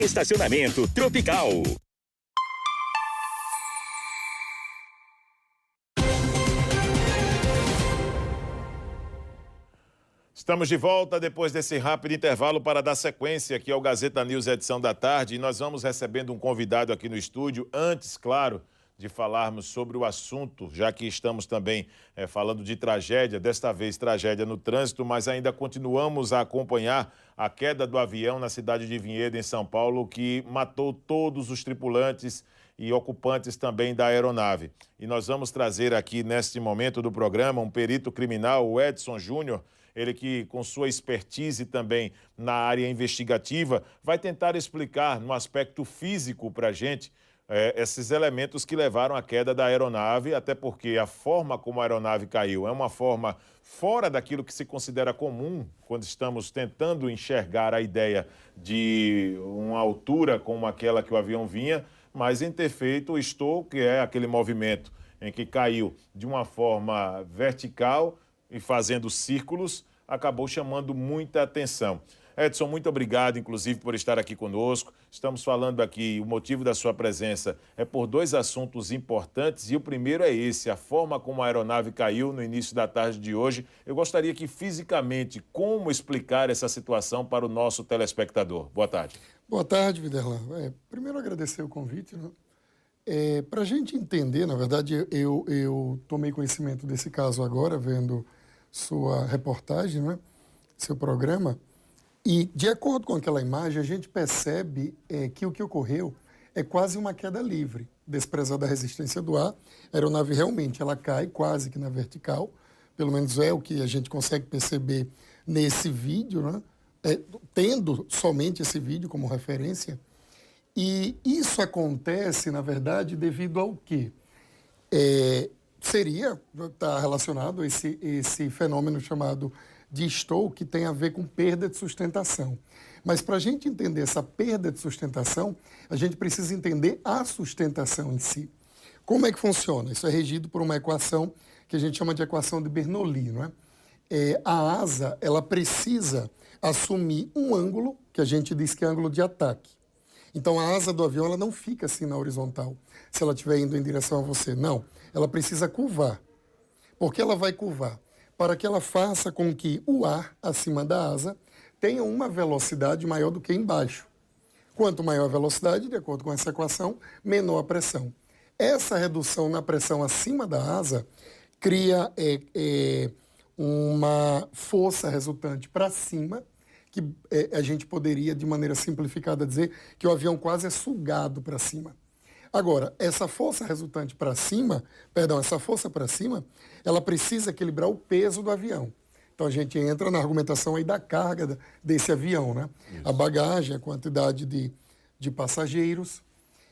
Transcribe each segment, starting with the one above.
Estacionamento Tropical. Estamos de volta depois desse rápido intervalo para dar sequência aqui ao Gazeta News edição da tarde. E nós vamos recebendo um convidado aqui no estúdio. Antes, claro, de falarmos sobre o assunto, já que estamos também falando de tragédia, desta vez tragédia no trânsito, mas ainda continuamos a acompanhar a queda do avião na cidade de Vinhedo, em São Paulo, que matou todos os tripulantes e ocupantes também da aeronave. E nós vamos trazer aqui, neste momento do programa, um perito criminal, o Edson Júnior, ele que, com sua expertise também na área investigativa, vai tentar explicar no aspecto físico para a gente esses elementos que levaram à queda da aeronave, até porque a forma como a aeronave caiu é uma forma fora daquilo que se considera comum quando estamos tentando enxergar a ideia de uma altura como aquela que o avião vinha, mas em ter feito o stow, que é aquele movimento em que caiu de uma forma vertical e fazendo círculos, acabou chamando muita atenção. Edson, muito obrigado, inclusive, por estar aqui conosco. Estamos falando aqui, o motivo da sua presença é por dois assuntos importantes, e o primeiro é esse, a forma como a aeronave caiu no início da tarde de hoje. Eu gostaria que, fisicamente, como explicar essa situação para o nosso telespectador. Boa tarde. Boa tarde, Viderlan. Primeiro, agradecer o convite, né? Para a gente entender, na verdade, eu tomei conhecimento desse caso agora, vendo sua reportagem, né? Seu programa. E, de acordo com aquela imagem, a gente percebe que o que ocorreu é quase uma queda livre, desprezada a resistência do ar. A aeronave realmente ela cai quase que na vertical, pelo menos é o que a gente consegue perceber nesse vídeo, né? Tendo somente esse vídeo como referência. E isso acontece, na verdade, devido ao quê? Está relacionado a esse fenômeno chamado de stow, que tem a ver com perda de sustentação. Mas para a gente entender essa perda de sustentação, a gente precisa entender a sustentação em si. Como é que funciona? Isso é regido por uma equação que a gente chama de equação de Bernoulli, não é? A asa, ela precisa assumir um ângulo, que a gente diz que é ângulo de ataque. Então, a asa do avião ela não fica assim na horizontal, se ela estiver indo em direção a você. Não, ela precisa curvar. Por que ela vai curvar? Para que ela faça com que o ar acima da asa tenha uma velocidade maior do que embaixo. Quanto maior a velocidade, de acordo com essa equação, menor a pressão. Essa redução na pressão acima da asa cria uma força resultante para cima, que a gente poderia, de maneira simplificada, dizer que o avião quase é sugado para cima. Agora, essa força resultante para cima, essa força para cima, ela precisa equilibrar o peso do avião. Então, a gente entra na argumentação aí da carga desse avião, né? Isso. A bagagem, a quantidade de passageiros.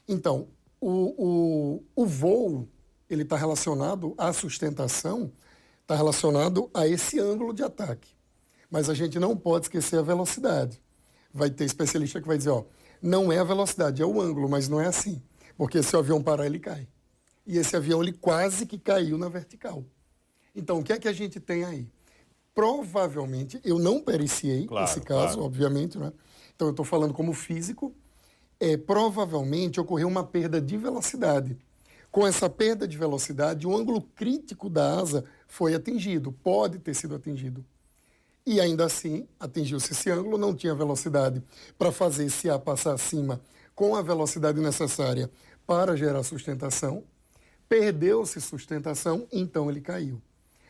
Então, o voo, ele está relacionado à sustentação, está relacionado a esse ângulo de ataque. Mas a gente não pode esquecer a velocidade. Vai ter especialista que vai dizer, não é a velocidade, é o ângulo, mas não é assim. Porque se o avião parar, ele cai. E esse avião, ele quase que caiu na vertical. Então, o que é que a gente tem aí? Provavelmente, eu não periciei esse caso, obviamente, né? Então, eu estou falando como físico. Provavelmente, ocorreu uma perda de velocidade. Com essa perda de velocidade, o ângulo crítico da asa foi atingido, pode ter sido atingido. E ainda assim, atingiu-se esse ângulo, não tinha velocidade para fazer esse ar passar acima com a velocidade necessária para gerar sustentação, perdeu-se sustentação, então ele caiu.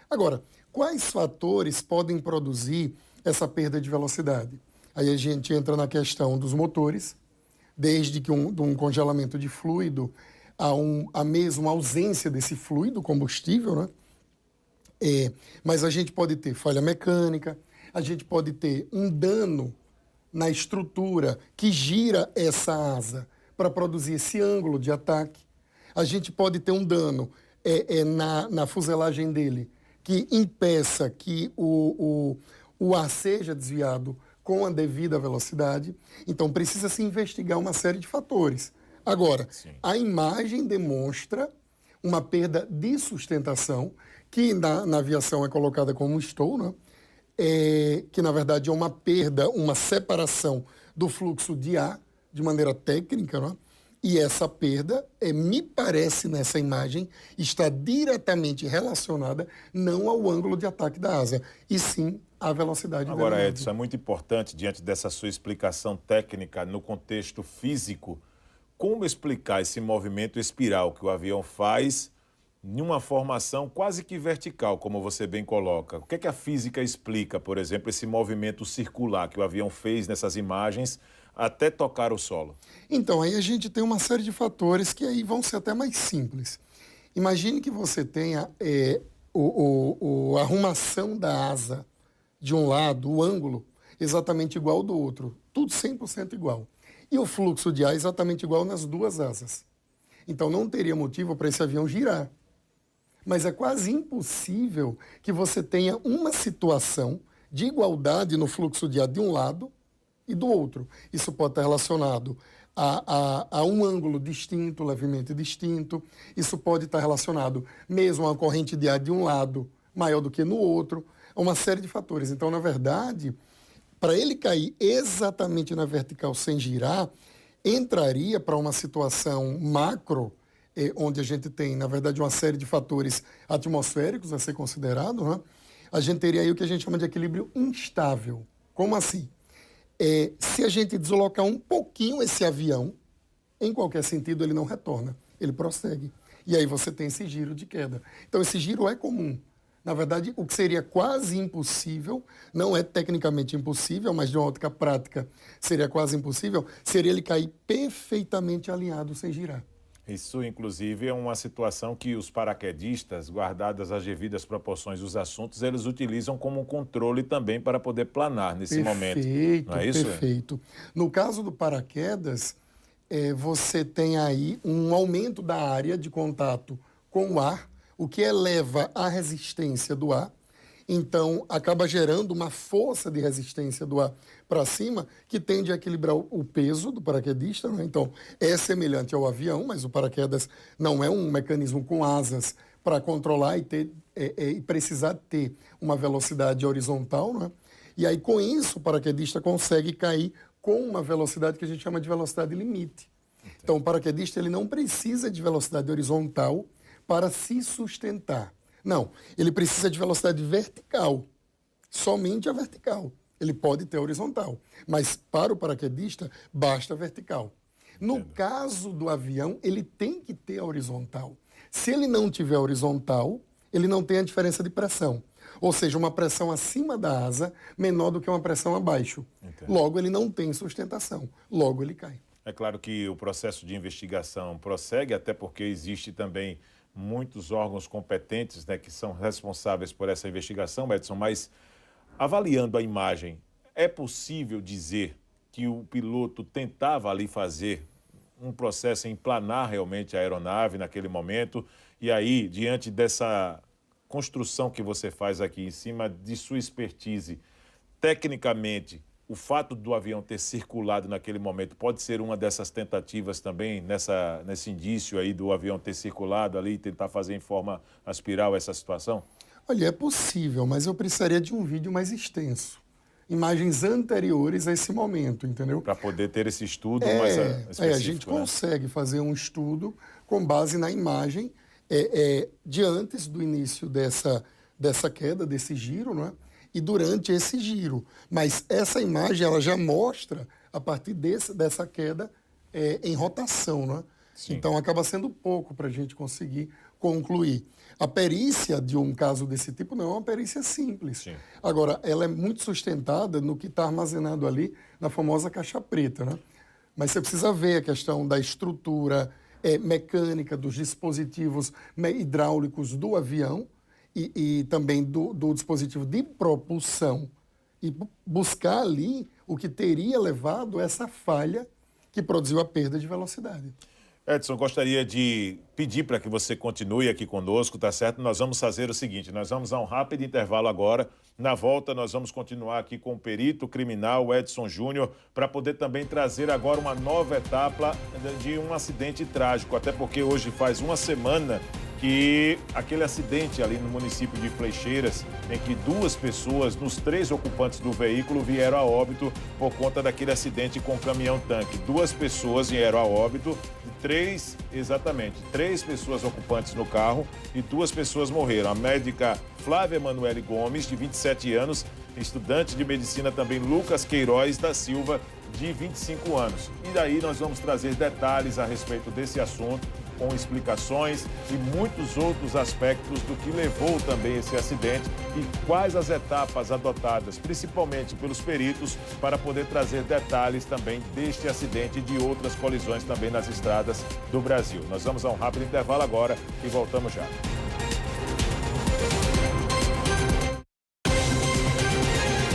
Agora, quais fatores podem produzir essa perda de velocidade? Aí a gente entra na questão dos motores, desde que de um congelamento de fluido a mesmo ausência desse fluido combustível, né? Mas a gente pode ter falha mecânica, a gente pode ter um dano na estrutura que gira essa asa para produzir esse ângulo de ataque. A gente pode ter um dano na fuselagem dele que impeça que o ar seja desviado com a devida velocidade. Então, precisa se investigar uma série de fatores. Agora, sim, a imagem demonstra uma perda de sustentação, que na aviação é colocada como stow, né? Que na verdade é uma perda, uma separação do fluxo de ar de maneira técnica, né? E essa perda, me parece nessa imagem, está diretamente relacionada não ao ângulo de ataque da asa, e sim à velocidade da Agora, aeronave. Edson, é muito importante, diante dessa sua explicação técnica no contexto físico, como explicar esse movimento espiral que o avião faz em uma formação quase que vertical, como você bem coloca. O que é que a física explica, por exemplo, esse movimento circular que o avião fez nessas imagens até tocar o solo? Então, aí a gente tem uma série de fatores que aí vão ser até mais simples. Imagine que você tenha a arrumação da asa de um lado, o ângulo, exatamente igual ao do outro. Tudo 100% igual. E o fluxo de ar exatamente igual nas duas asas. Então, não teria motivo para esse avião girar. Mas é quase impossível que você tenha uma situação de igualdade no fluxo de ar de um lado e do outro. Isso pode estar relacionado a um ângulo distinto, levemente distinto. Isso pode estar relacionado mesmo a uma corrente de ar de um lado maior do que no outro. Uma série de fatores. Então, na verdade, para ele cair exatamente na vertical sem girar, entraria para uma situação macro, onde a gente tem, na verdade, uma série de fatores atmosféricos a ser considerado, né? A gente teria aí o que a gente chama de equilíbrio instável. Como assim? Se a gente deslocar um pouquinho esse avião, em qualquer sentido, ele não retorna, ele prossegue. E aí você tem esse giro de queda. Então, esse giro é comum. Na verdade, o que seria quase impossível, não é tecnicamente impossível, mas de uma ótica prática seria quase impossível, seria ele cair perfeitamente alinhado sem girar. Isso, inclusive, é uma situação que os paraquedistas, guardadas as devidas proporções dos assuntos, eles utilizam como um controle também para poder planar nesse momento. Não é isso? Perfeito. No caso do paraquedas, você tem aí um aumento da área de contato com o ar, o que eleva a resistência do ar. Então, acaba gerando uma força de resistência do ar para cima que tende a equilibrar o peso do paraquedista, né? Então, é semelhante ao avião, mas o paraquedas não é um mecanismo com asas para controlar e precisar ter uma velocidade horizontal, né? E aí, com isso, o paraquedista consegue cair com uma velocidade que a gente chama de velocidade limite. Então, o paraquedista ele não precisa de velocidade horizontal para se sustentar. Não, ele precisa de velocidade vertical, somente a vertical. Ele pode ter horizontal, mas para o paraquedista basta vertical. No caso do avião, ele tem que ter horizontal. Se ele não tiver horizontal, ele não tem a diferença de pressão. Ou seja, uma pressão acima da asa menor do que uma pressão abaixo. Entendo. Logo, ele não tem sustentação. Logo, ele cai. É claro que o processo de investigação prossegue, até porque existe também muitos órgãos competentes, né, que são responsáveis por essa investigação, Edson, mas avaliando a imagem, é possível dizer que o piloto tentava ali fazer um processo em planar realmente a aeronave naquele momento, e aí, diante dessa construção que você faz aqui em cima de sua expertise, tecnicamente, o fato do avião ter circulado naquele momento pode ser uma dessas tentativas também, nesse indício aí do avião ter circulado ali e tentar fazer em forma espiral essa situação? Olha, é possível, mas eu precisaria de um vídeo mais extenso. Imagens anteriores a esse momento, entendeu? Para poder ter esse estudo mais específico. A gente consegue fazer um estudo com base na imagem de antes do início dessa queda, desse giro, não é? E durante esse giro. Mas essa imagem ela já mostra a partir dessa queda em rotação, né? Então acaba sendo pouco para a gente conseguir concluir. A perícia de um caso desse tipo não é uma perícia simples. Sim. Agora, ela é muito sustentada no que está armazenado ali na famosa caixa preta, né? Mas você precisa ver a questão da estrutura mecânica dos dispositivos hidráulicos do avião, e também do dispositivo de propulsão e buscar ali o que teria levado a essa falha que produziu a perda de velocidade. Edson, gostaria de pedir para que você continue aqui conosco, tá certo? Nós vamos fazer o seguinte, nós vamos a um rápido intervalo agora. Na volta, nós vamos continuar aqui com o perito criminal Edson Júnior para poder também trazer agora uma nova etapa de um acidente trágico, até porque hoje faz uma semana que aquele acidente ali no município de Flecheiras, em que 2 pessoas, nos 3 ocupantes do veículo, vieram a óbito por conta daquele acidente com o caminhão-tanque. 2 pessoas vieram a óbito, 3 pessoas ocupantes no carro e 2 pessoas morreram. A médica Flávia Emanuele Gomes, de 27 anos, estudante de medicina também Lucas Queiroz da Silva, de 25 anos. E daí nós vamos trazer detalhes a respeito desse assunto, com explicações e muitos outros aspectos do que levou também esse acidente e quais as etapas adotadas, principalmente pelos peritos, para poder trazer detalhes também deste acidente e de outras colisões também nas estradas do Brasil. Nós vamos a um rápido intervalo agora e voltamos já.